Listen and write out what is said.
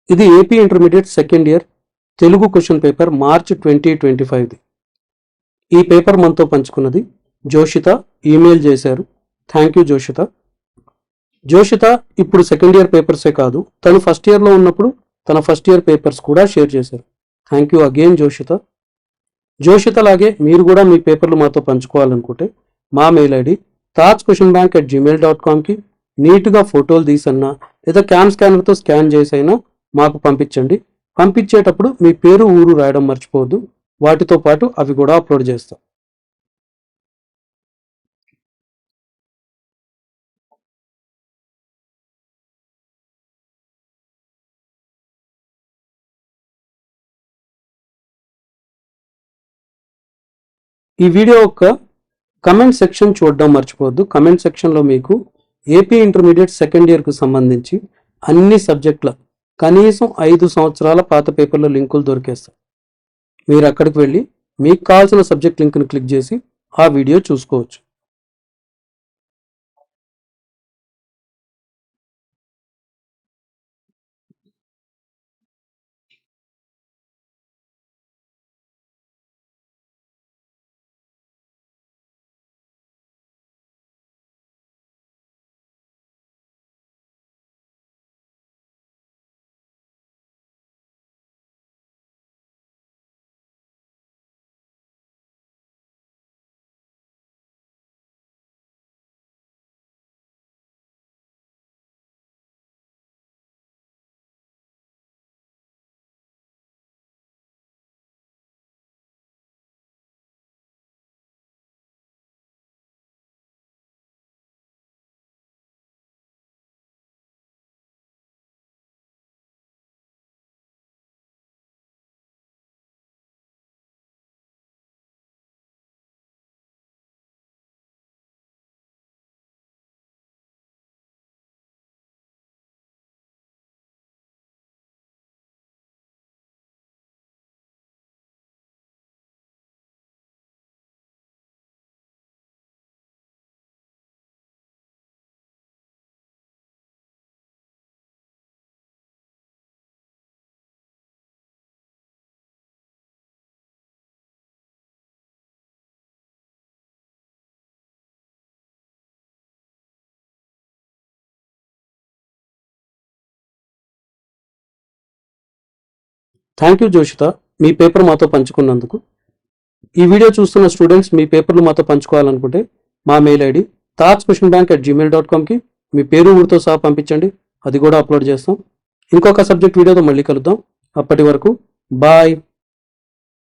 ఇది AP intermediate second year Telugu question paper March 2025ది. ఈ పేపర్ మనతో పంచుకున్నది జోషిత. ఈమెయిల్ చేశారు. Thank you Joshitha. జోషిత ఇప్పుడు సెకండ్ ఇయర్ పేపర్సే కాదు, తను ఫస్ట్ ఇయర్లో ఉన్నప్పుడు తన ఫస్ట్ ఇయర్ పేపర్స్ కూడా షేర్ చేశారు. Thank you again Joshitha. Joshitha లాగే మీరు కూడా మీ పేపర్లు మాతో పంచుకోవాలనుకుంటే మా మెయిల్ ఐడి tajquestionbank@gmail.comకి నీట్గా ఫోటోలు తీసన్నా లేదా క్యామ్ స్కానర్తో స్కాన్ చేసైనా మాకు పంపించండి. పంపించేటప్పుడు మీ పేరు ఊరు రాయడం మర్చిపోవద్దు. వాటితో పాటు అవి కూడా అప్లోడ్ చేస్తాం. ఈ వీడియో యొక్క కమెంట్ సెక్షన్ చూడడం మర్చిపోవద్దు. కమెంట్ సెక్షన్లో మీకు ఏపీ ఇంటర్మీడియట్ సెకండ్ ఇయర్కు సంబంధించి అన్ని సబ్జెక్టుల కనీసం 5 సంవత్సరాల పాత పేపర్ల లింకులు దొరికేస్తాయి. మీరు అక్కడికి వెళ్ళి మీకు కావాల్సిన సబ్జెక్ట్ లింక్ని క్లిక్ చేసి ఆ వీడియో చూసుకోవచ్చు. Thank you Joshitha, me paper మాతో పంచుకున్నందుకు. ఈ వీడియో చూస్తున్న స్టూడెంట్స్ మీ పేపర్లు మాతో పంచుకోవాలనుకుంటే మా మెయిల్ ఐడి tajquestionbank@gmail.comకి మీ పేరు ఊరితో సహా పంపించండి. అది కూడా అప్లోడ్ చేస్తాం. ఇంకొక సబ్జెక్ట్ వీడియోతో మళ్ళీ కలుద్దాం. అప్పటి వరకు బాయ్.